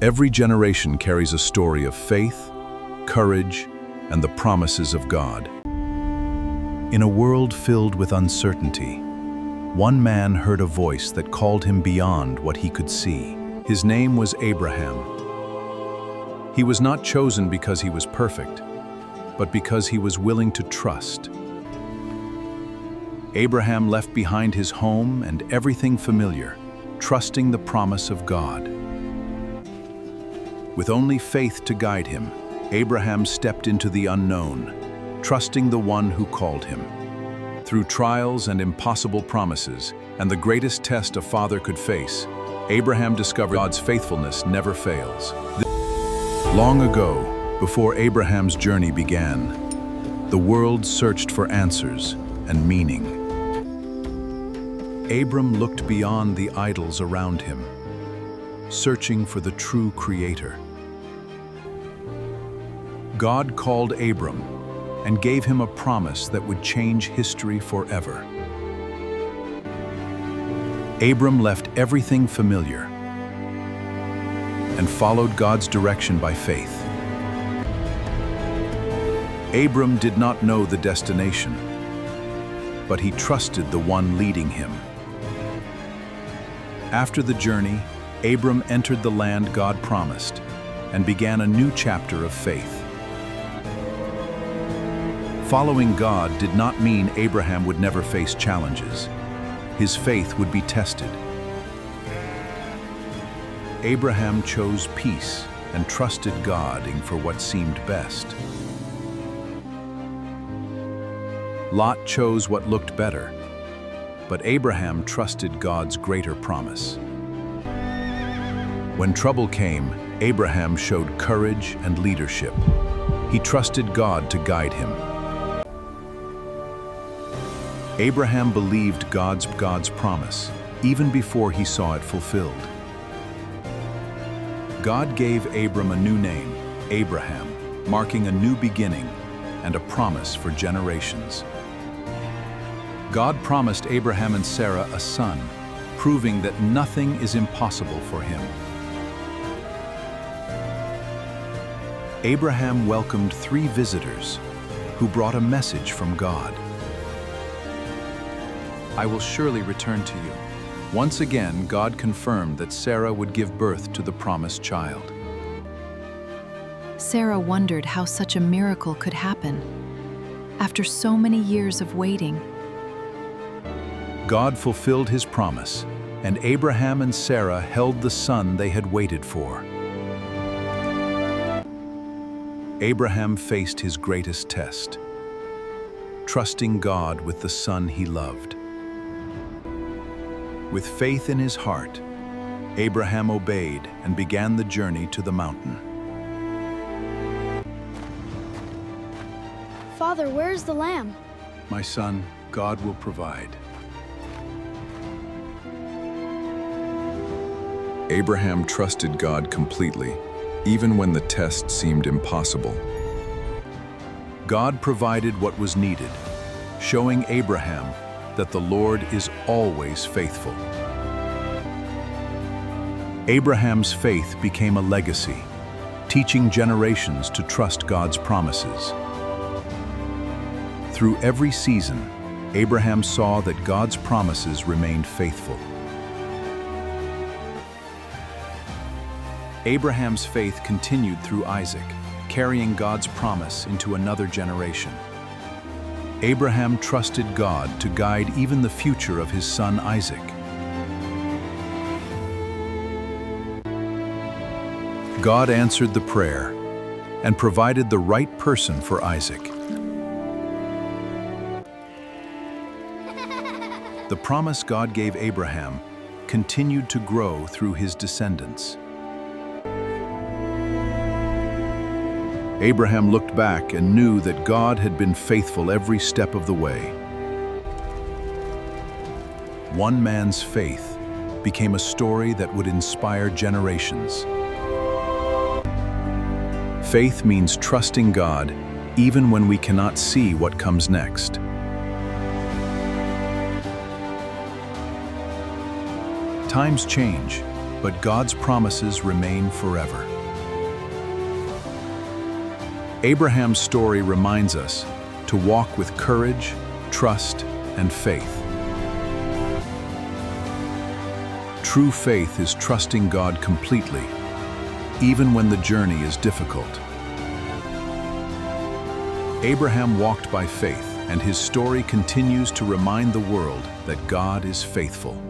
Every generation carries a story of faith, courage, and the promises of God. In a world filled with uncertainty, one man heard a voice that called him beyond what he could see. His name was Abraham. He was not chosen because he was perfect, but because he was willing to trust. Abraham left behind his home and everything familiar, trusting the promise of God. With only faith to guide him, Abraham stepped into the unknown, trusting the one who called him. Through trials and impossible promises, and the greatest test a father could face, Abraham discovered God's faithfulness never fails. Long ago, before Abraham's journey began, the world searched for answers and meaning. Abram looked beyond the idols around him, searching for the true Creator. God called Abram and gave him a promise that would change history forever. Abram left everything familiar and followed God's direction by faith. Abram did not know the destination, but he trusted the one leading him. After the journey, Abram entered the land God promised and began a new chapter of faith. Following God did not mean Abraham would never face challenges. His faith would be tested. Abraham chose peace and trusted God for what seemed best. Lot chose what looked better, but Abraham trusted God's greater promise. When trouble came, Abraham showed courage and leadership. He trusted God to guide him. Abraham believed God's promise, even before he saw it fulfilled. God gave Abram a new name, Abraham, marking a new beginning and a promise for generations. God promised Abraham and Sarah a son, proving that nothing is impossible for him. Abraham welcomed 3 visitors who brought a message from God. I will surely return to you. Once again, God confirmed that Sarah would give birth to the promised child. Sarah wondered how such a miracle could happen. After so many years of waiting, God fulfilled his promise, and Abraham and Sarah held the son they had waited for. Abraham faced his greatest test, trusting God with the son he loved. With faith in his heart, Abraham obeyed and began the journey to the mountain. Father, where is the lamb? My son, God will provide. Abraham trusted God completely, even when the test seemed impossible. God provided what was needed, showing Abraham that the Lord is always faithful. Abraham's faith became a legacy, teaching generations to trust God's promises. Through every season, Abraham saw that God's promises remained faithful. Abraham's faith continued through Isaac, carrying God's promise into another generation. Abraham trusted God to guide even the future of his son Isaac. God answered the prayer and provided the right person for Isaac. The promise God gave Abraham continued to grow through his descendants. Abraham looked back and knew that God had been faithful every step of the way. One man's faith became a story that would inspire generations. Faith means trusting God even when we cannot see what comes next. Times change, but God's promises remain forever. Abraham's story reminds us to walk with courage, trust, and faith. True faith is trusting God completely, even when the journey is difficult. Abraham walked by faith, and his story continues to remind the world that God is faithful.